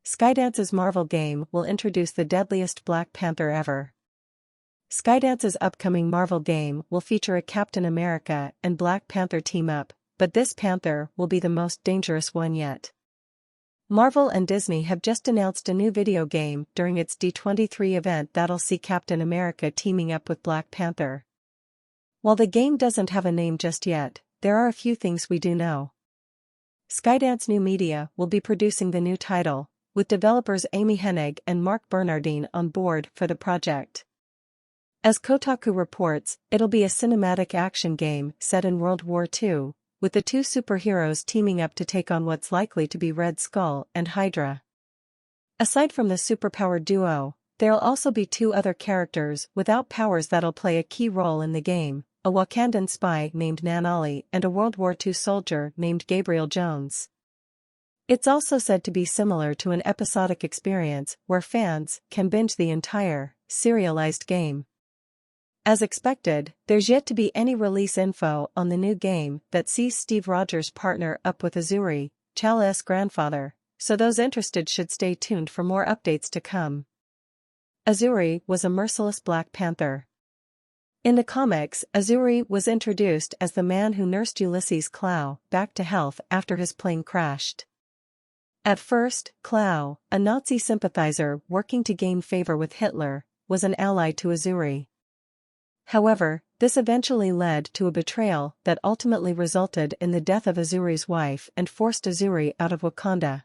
Skydance's Marvel game will introduce the deadliest Black Panther ever. Skydance's upcoming Marvel game will feature a Captain America and Black Panther team-up, but this Panther will be the most dangerous one yet. Marvel and Disney have just announced a new video game during its D23 event that'll see Captain America teaming up with Black Panther. While the game doesn't have a name just yet, there are a few things we do know. Skydance New Media will be producing the new title, with developers Hennig and Marc Bernardin on board for the project. As Kotaku reports, it'll be a cinematic action game set in World War II, with the two superheroes teaming up to take on what's likely to be Red Skull and Hydra. Aside from the superpowered duo, there'll also be two other characters without powers that'll play a key role in the game, a Wakandan spy named Nanali and a World War II soldier named Gabriel Jones. It's also said to be similar to an episodic experience where fans can binge the entire, serialized game. As expected, there's yet to be any release info on the new game that sees Steve Rogers partner up with Azuri, T'Challa's grandfather, so those interested should stay tuned for more updates to come. Azuri was a merciless Black Panther. In the comics, Azuri was introduced as the man who nursed Ulysses Klaue back to health after his plane crashed. At first, Klaue, a Nazi sympathizer working to gain favor with Hitler, was an ally to Azuri. However, this eventually led to a betrayal that ultimately resulted in the death of Azuri's wife and forced Azuri out of Wakanda.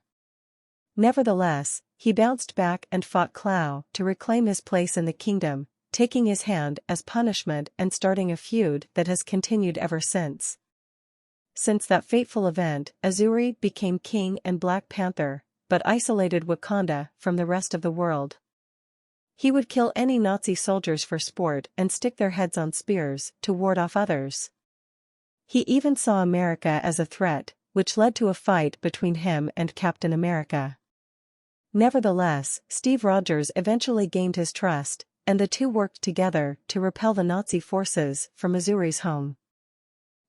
Nevertheless, he bounced back and fought Klaue to reclaim his place in the kingdom, taking his hand as punishment and starting a feud that has continued ever since. Since that fateful event, Azuri became king and Black Panther, but isolated Wakanda from the rest of the world. He would kill any Nazi soldiers for sport and stick their heads on spears to ward off others. He even saw America as a threat, which led to a fight between him and Captain America. Nevertheless, Steve Rogers eventually gained his trust, and the two worked together to repel the Nazi forces from Azuri's home.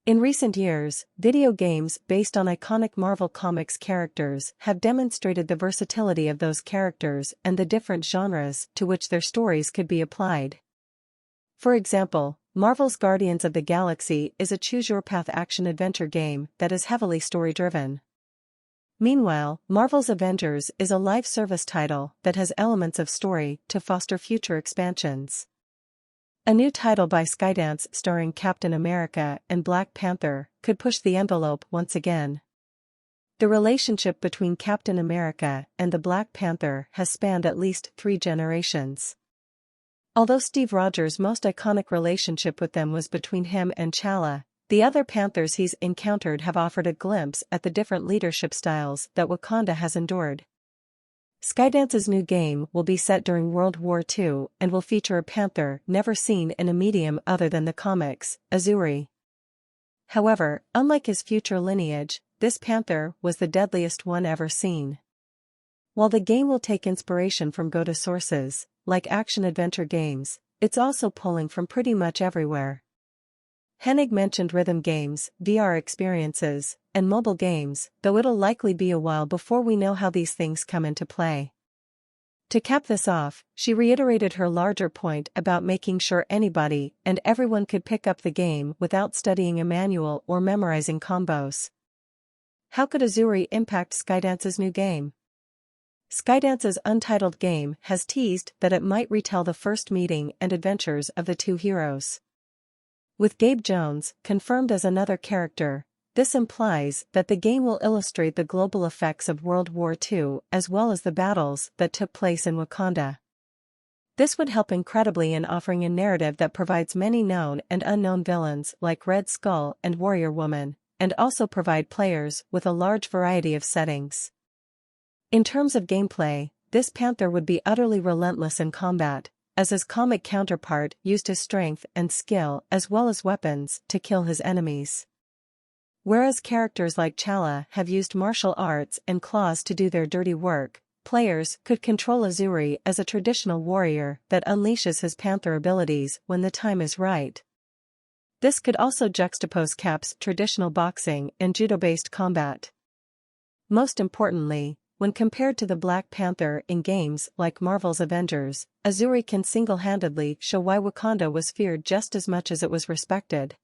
In recent years, video games based on iconic Marvel Comics characters have demonstrated the versatility of those characters and the different genres to which their stories could be applied. For example, Marvel's Guardians of the Galaxy is a choose-your-path action-adventure game that is heavily story-driven. Meanwhile, Marvel's Avengers is a live-service title that has elements of story to foster future expansions. A new title by Skydance starring Captain America and Black Panther could push the envelope once again. The relationship between Captain America and the Black Panther has spanned at least 3 generations. Although Steve Rogers' most iconic relationship with them was between him and T'Challa, the other Panthers he's encountered have offered a glimpse at the different leadership styles that Wakanda has endured. Skydance's new game will be set during World War II and will feature a panther never seen in a medium other than the comics, Azuri. However, unlike his future lineage, this panther was the deadliest one ever seen. While the game will take inspiration from go-to sources, like action-adventure games, it's also pulling from pretty much everywhere. Hennig mentioned rhythm games, VR experiences, and mobile games, though it'll likely be a while before we know how these things come into play. To cap this off, she reiterated her larger point about making sure anybody and everyone could pick up the game without studying a manual or memorizing combos. How could Azuri impact Skydance's new game? Skydance's untitled game has teased that it might retell the first meeting and adventures of the two heroes. With Gabe Jones confirmed as another character, this implies that the game will illustrate the global effects of World War II as well as the battles that took place in Wakanda. This would help incredibly in offering a narrative that provides many known and unknown villains like Red Skull and Warrior Woman, and also provide players with a large variety of settings. In terms of gameplay, this panther would be utterly relentless in combat, as his comic counterpart used his strength and skill as well as weapons to kill his enemies. Whereas characters like T'Challa have used martial arts and claws to do their dirty work, players could control Azuri as a traditional warrior that unleashes his panther abilities when the time is right. This could also juxtapose Cap's traditional boxing and judo-based combat. Most importantly, When compared to the Black Panther in games like Marvel's Avengers, Azuri can single-handedly show why Wakanda was feared just as much as it was respected.